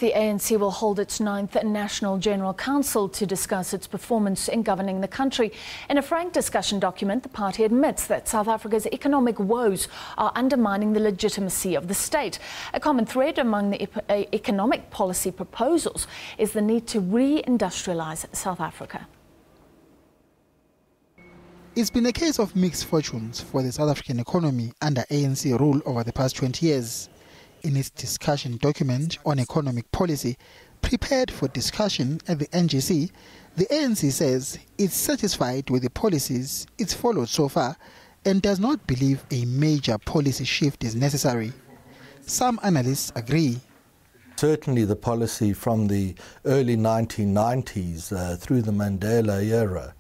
The ANC will hold its 9th National General Council to discuss its performance in governing the country. In a frank discussion document, the party admits that South Africa's economic woes are undermining the legitimacy of the state. A common thread among the economic policy proposals is the need to reindustrialise South Africa. It's been a case of mixed fortunes for the South African economy under ANC rule over the past 20 years. In its discussion document on economic policy, prepared for discussion at the NGC, the ANC says it's satisfied with the policies it's followed so far and does not believe a major policy shift is necessary. Some analysts agree. Certainly the policy from the early 1990s through the Mandela era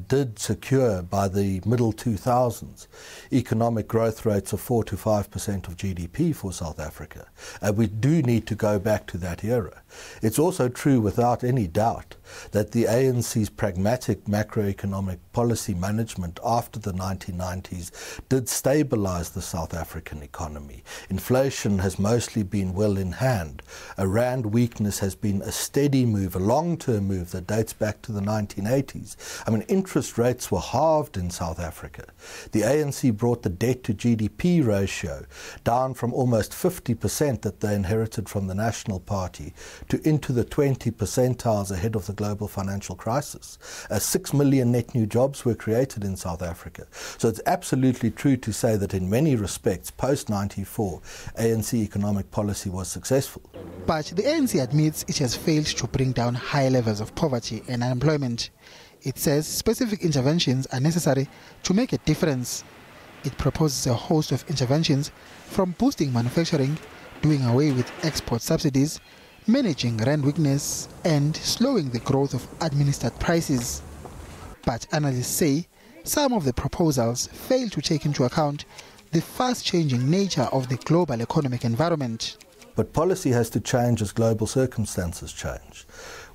did secure by the middle 2000s economic growth rates of 4 to 5% of GDP for South Africa. We do need to go back to that era. It's also true without any doubt that the ANC's pragmatic macroeconomic policy management after the 1990s did stabilise the South African economy. Inflation has mostly been well in hand. A rand weakness has been a steady move, a long-term move that dates back to the 1980s. I mean, interest rates were halved in South Africa. The ANC brought the debt to GDP ratio down from almost 50% that they inherited from the National Party to into the 20 percentiles ahead of the global financial crisis. 6 million net new jobs were created in South Africa. So it's absolutely true to say that in many respects, post-94, ANC economic policy was successful. But the ANC admits it has failed to bring down high levels of poverty and unemployment. It says specific interventions are necessary to make a difference. It proposes a host of interventions, from boosting manufacturing, doing away with export subsidies, managing rand weakness, and slowing the growth of administered prices. But analysts say some of the proposals fail to take into account the fast-changing nature of the global economic environment. But policy has to change as global circumstances change.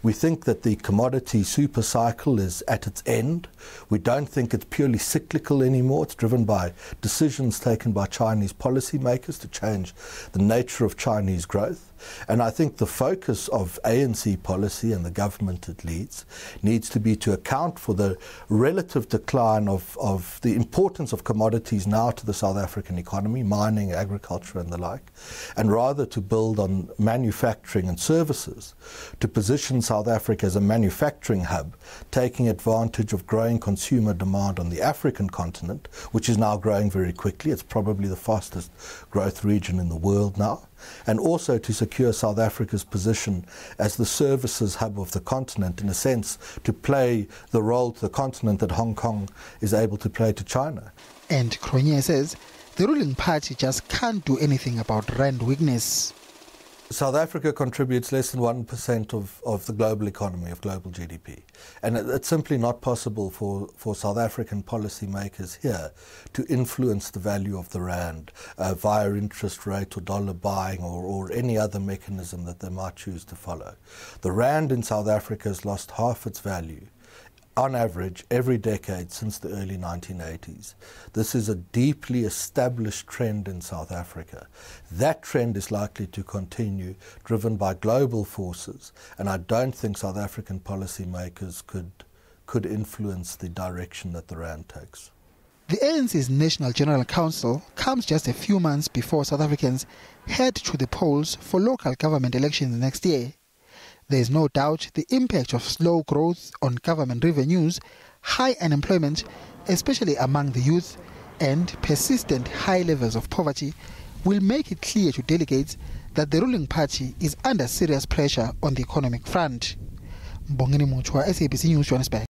We think that the commodity super cycle is at its end. We don't think it's purely cyclical anymore. It's driven by decisions taken by Chinese policymakers to change the nature of Chinese growth. And I think the focus of ANC policy and the government it leads needs to be to account for the relative decline of the importance of commodities now to the South African economy, mining, agriculture and the like, and rather to build on manufacturing and services to position South Africa as a manufacturing hub, taking advantage of growing consumer demand on the African continent, which is now growing very quickly. It's probably the fastest growth region in the world now. And also to secure South Africa's position as the services hub of the continent, in a sense, to play the role to the continent that Hong Kong is able to play to China. And Cronje says the ruling party just can't do anything about rand weakness. South Africa contributes less than 1% of the global economy, of global GDP. And it's simply not possible for South African policymakers here to influence the value of the rand via interest rate or dollar buying or any other mechanism that they might choose to follow. The rand in South Africa has lost half its value on average every decade since the early 1980s. This is a deeply established trend in South Africa. That trend is likely to continue, driven by global forces, and I don't think South African policymakers could influence the direction that the rand takes. The ANC's National General Council comes just a few months before South Africans head to the polls for local government elections next year. There is no doubt the impact of slow growth on government revenues, high unemployment, especially among the youth, and persistent high levels of poverty will make it clear to delegates that the ruling party is under serious pressure on the economic front. Mbongeni Muchwa, SABC News, Johannesburg.